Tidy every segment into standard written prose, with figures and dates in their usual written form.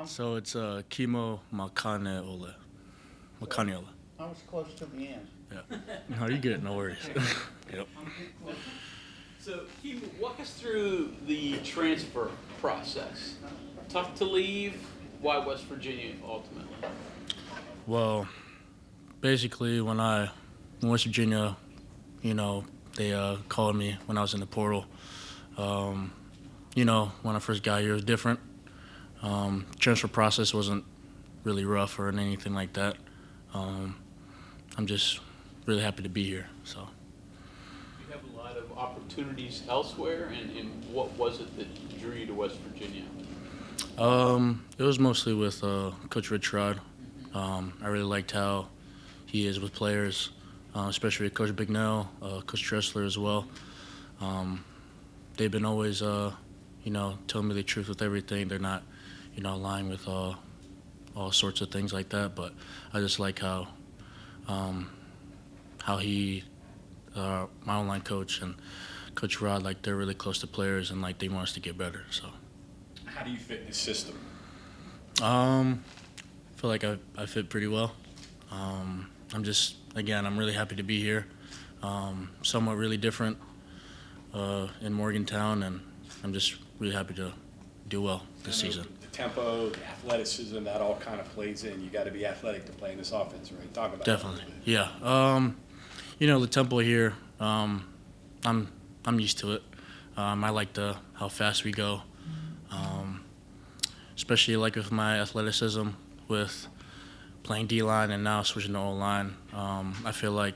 So it's Kimo Makane'ole. Makane'ole. I was close to the end. Yeah. No, you're good. No worries. Yep. So, Kimo, walk us through the transfer process. Tough to leave. Why West Virginia ultimately? Well, basically, when West Virginia, they called me when I was in the portal. When I first got here, it was different. Transfer process wasn't really rough or anything like that. I'm just really happy to be here. So. You have a lot of opportunities elsewhere, and what was it that drew you to West Virginia? It was mostly with Coach Rich Rod. I really liked how he is with players, especially with Coach Bignell, Coach Tressler as well. They've been always, telling me the truth with everything. They're not, lying with all sorts of things like that. But I just like how he, my online coach and Coach Rod, like they're really close to players and like they want us to get better. So. How do you fit in the system? I feel like I fit pretty well. I'm really happy to be here. Somewhat really different in Morgantown, and I'm just really happy to do well this season. The tempo, the athleticism, that all kind of plays in. You got to be athletic to play in this offense, right? Talk about Definitely, that. yeah. The tempo here, I'm used to it. I like how fast we go. Especially like with my athleticism, with playing D-line and now switching to O-line. I feel like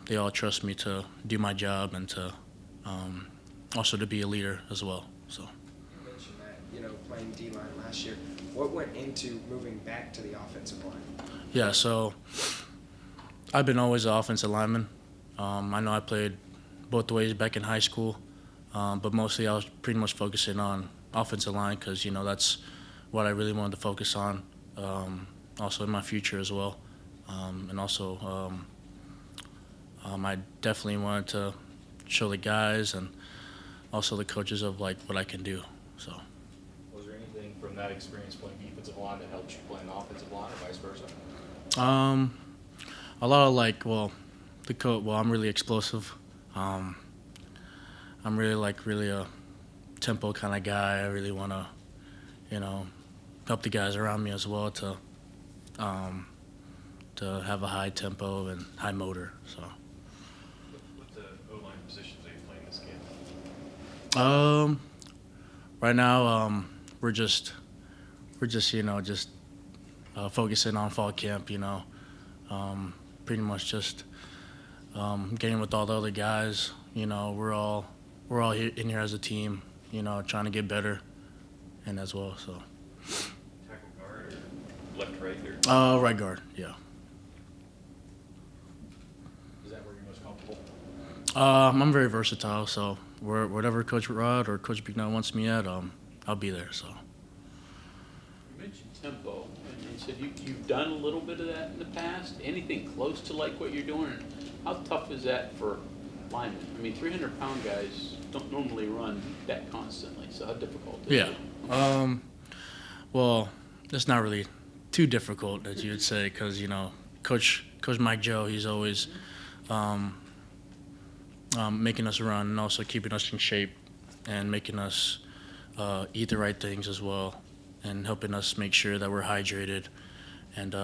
they all trust me to do my job and to also to be a leader as well. So. You mentioned that, playing D-line last year. What went into moving back to the offensive line? Yeah, so I've been always an offensive lineman. I know I played both ways back in high school, but mostly I was pretty much focusing on offensive line because, that's what I really wanted to focus on, also in my future as well. And also I definitely wanted to show the guys and also the coaches of, like, what I can do. So. Was there anything from that experience playing defensive line that helped you play in the offensive line or vice versa? A lot of, I'm really explosive. I'm really a tempo kind of guy. I really want to, help the guys around me as well to have a high tempo and high motor. So. What the O-line positions are you playing this game? Right now, we're just focusing on fall camp. Pretty much just getting with all the other guys. We're all in here as a team. Trying to get better, and as well. So. Tackle guard or left, right, or? Right guard. Yeah. Is that where you're most comfortable? I'm very versatile, so whatever Coach Rod or Coach Bignell wants me at, I'll be there. So. You mentioned tempo, and you said you've done a little bit of that in the past. Anything close to like what you're doing? How tough is that for linemen? I mean, 300-pound guys don't normally run that constantly, so how difficult is it? Yeah. Well, it's not really too difficult, as you would say, because, Coach Mike Joe, he's always making us run and also keeping us in shape and making us eat the right things as well and helping us make sure that we're hydrated and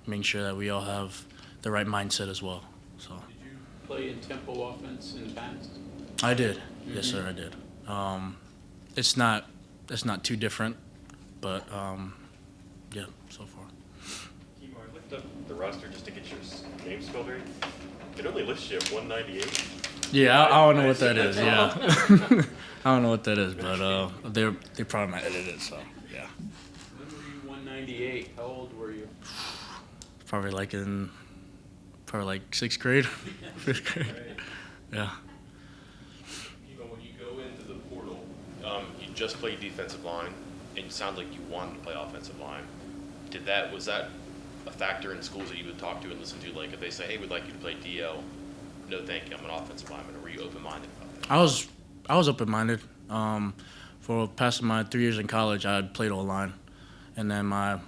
making sure that we all have the right mindset as well. So. Did you play in tempo offense in the past? I did. Mm-hmm. Yes, sir, I did. It's not too different, but yeah, so far. Kimo, I looked up the roster just to get your name spelled right. It only lists you at 198. Yeah, I don't know what that is. Yeah, I don't know what that is, but they probably might edit it. So yeah. When were you 198? How old were you? Probably like sixth grade, fifth grade. Yeah. Kimo, when you go into the portal, you just played defensive line, and it sounds like you wanted to play offensive line. Was that a factor in schools that you would talk to and listen to? Like if they say, "Hey, we'd like you to play DL," no, thank you, I'm an offensive lineman. Or were you open-minded about that? I was open-minded. For for past my 3 years in college, I played O-line, and then my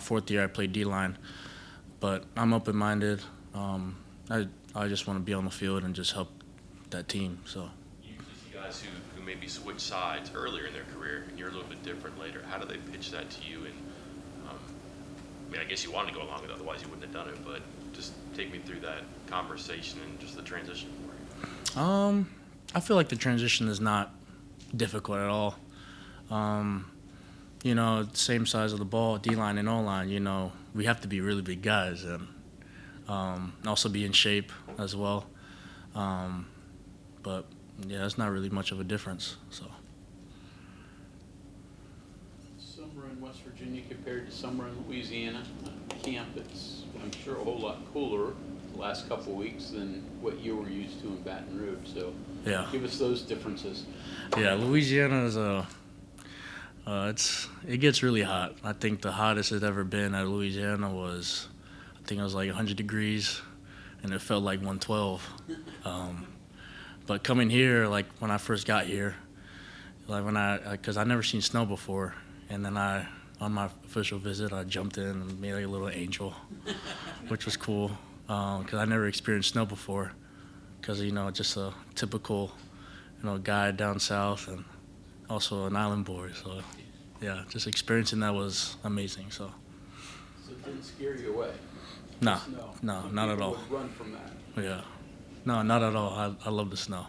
fourth year I played D-line. But I'm open-minded. I just want to be on the field and just help that team. So. You see guys who maybe switch sides earlier in their career, and you're a little bit different later. How do they pitch that to you? And I mean, I guess you wanted to go along with it, otherwise you wouldn't have done it. But just take me through that conversation and just the transition for you. I feel like the transition is not difficult at all. Same size of the ball, D-line and O-line, we have to be really big guys and also be in shape as well. But, yeah, it's not really much of a difference. So. Summer in West Virginia compared to summer in Louisiana. Camp, it's, I'm sure, a whole lot cooler the last couple of weeks than what you were used to in Baton Rouge. So Yeah. give us those differences. Yeah, Louisiana is it gets really hot. I think the hottest it's ever been at Louisiana was, I think it was like 100 degrees, and it felt like 112. But coming here, like when I first got here, like because I never seen snow before, and then on my official visit, I jumped in and made like a little angel, which was cool, because I never experienced snow before, because just a typical, guy down south and also an island boy. So, yeah, just experiencing that was amazing. So, it didn't scare you away? no, Snow. no, Some not at people all. would run from that. Yeah, no, not at all. I love the snow.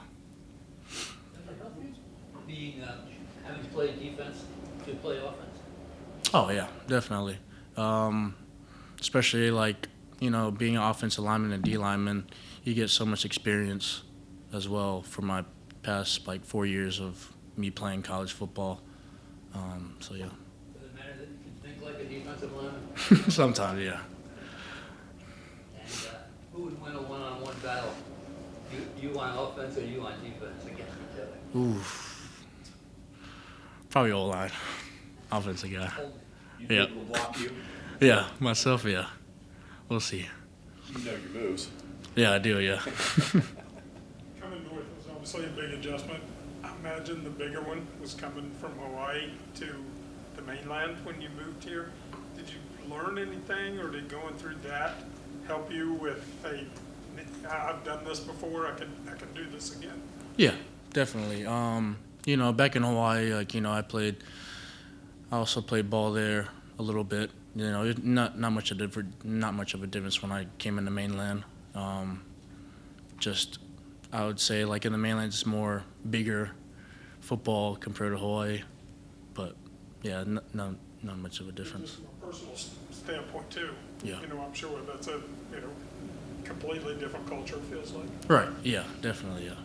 Having played defense to play offense? Oh yeah, definitely. Especially being an offensive lineman and D lineman, you get so much experience as well from my past 4 years of me playing college football. So yeah. Does it matter that you can think like a defensive lineman? Sometimes, yeah. And who would win a one-on-one battle? You on offense or you on defense against each other? Oof. Probably O-line, offensive guy. You Yeah. think will block you? Yeah, myself, yeah. We'll see. You know your moves. Yeah, I do, yeah. Coming north was obviously a big adjustment. I imagine the bigger one was coming from Hawaii to the mainland when you moved here. Did you learn anything, or did going through that help you with, hey, I've done this before, I can do this again? Yeah, definitely. Back in Hawaii, I also played ball there a little bit. Not much of a difference when I came in the mainland. I would say in the mainland it's more bigger football compared to Hawaii, but yeah, not much of a difference. Just from a personal standpoint too. Yeah. I'm sure that's a completely different culture, it feels like. Right. Yeah. Definitely. Yeah.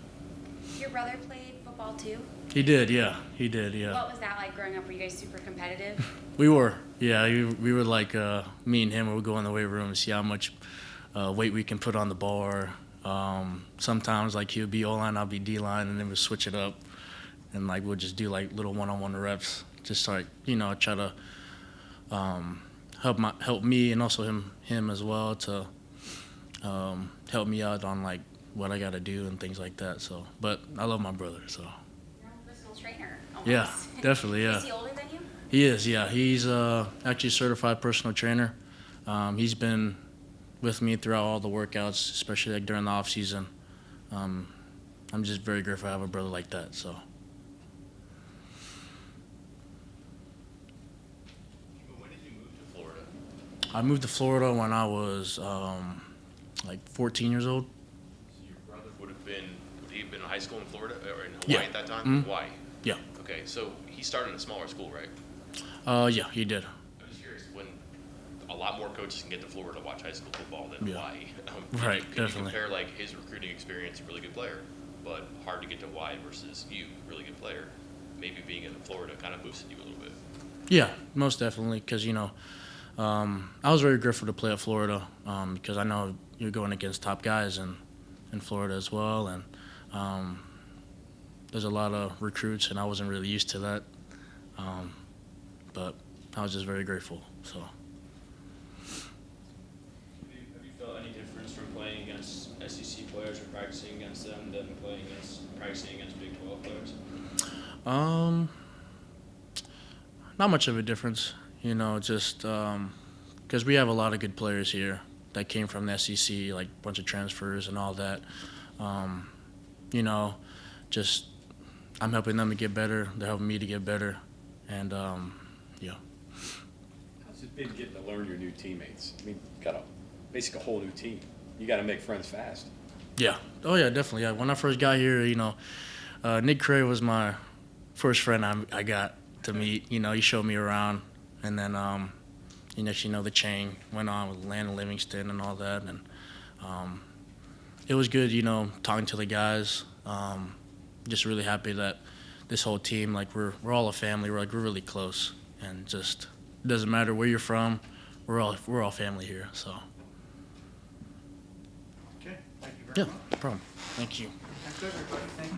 Your brother played football too? He did. Yeah. What was that like growing up? Were you guys super competitive? We were. Yeah. We were me and him. We would go in the weight room and see how much weight we can put on the bar. Sometimes he would be O-line, I'll be D-line, and then we'd switch it up, and we'll just do little one-on-one reps, just try to help me and also him as well to help me out on what I got to do and things like that. So, but I love my brother. So. You're a personal trainer. Almost. Yeah, definitely. Yeah. Is he older than you? He is. Yeah, he's actually a certified personal trainer. He's been with me throughout all the workouts, especially during the off season. I'm just very grateful to have a brother like that. So. When did you move to Florida? I moved to Florida when I was 14 years old. So your brother would he have been in high school in Florida or in Hawaii Yeah. at that time? Mhm. Hawaii. Yeah. Okay, so he started in a smaller school, right? Yeah, he did. I'm just curious, when a lot more coaches can get to Florida to watch high school football than Yeah. Hawaii. Right, Can definitely. you compare his recruiting experience, a really good player, but hard to get to Hawaii versus you, really good player, maybe being in Florida kind of boosted you a little bit? Yeah, most definitely, because I was very grateful to play at Florida because I know you're going against top guys in Florida as well, and there's a lot of recruits, and I wasn't really used to that, but I was just very grateful. So. Have you felt any difference from playing against SEC players or practicing against them than practicing against Big 12 players? Not much of a difference, just because we have a lot of good players here that came from the SEC, like a bunch of transfers and all that. Just I'm helping them to get better. They're helping me to get better, and yeah. How's it been getting to learn your new teammates? I mean, got basically a whole new team. You got to make friends fast. Yeah. Oh yeah, definitely. Yeah. When I first got here, Nick Cray was my first friend I got to meet. He showed me around, and then the chain went on with Landon Livingston and all that, and it was good. Talking to the guys. Just really happy that this whole team, like we're all a family. We're really close, and just it doesn't matter where you're from. We're all family here. So. Okay, thank you very Yeah, much. no problem. Thank you. Thanks, everybody. Thank you.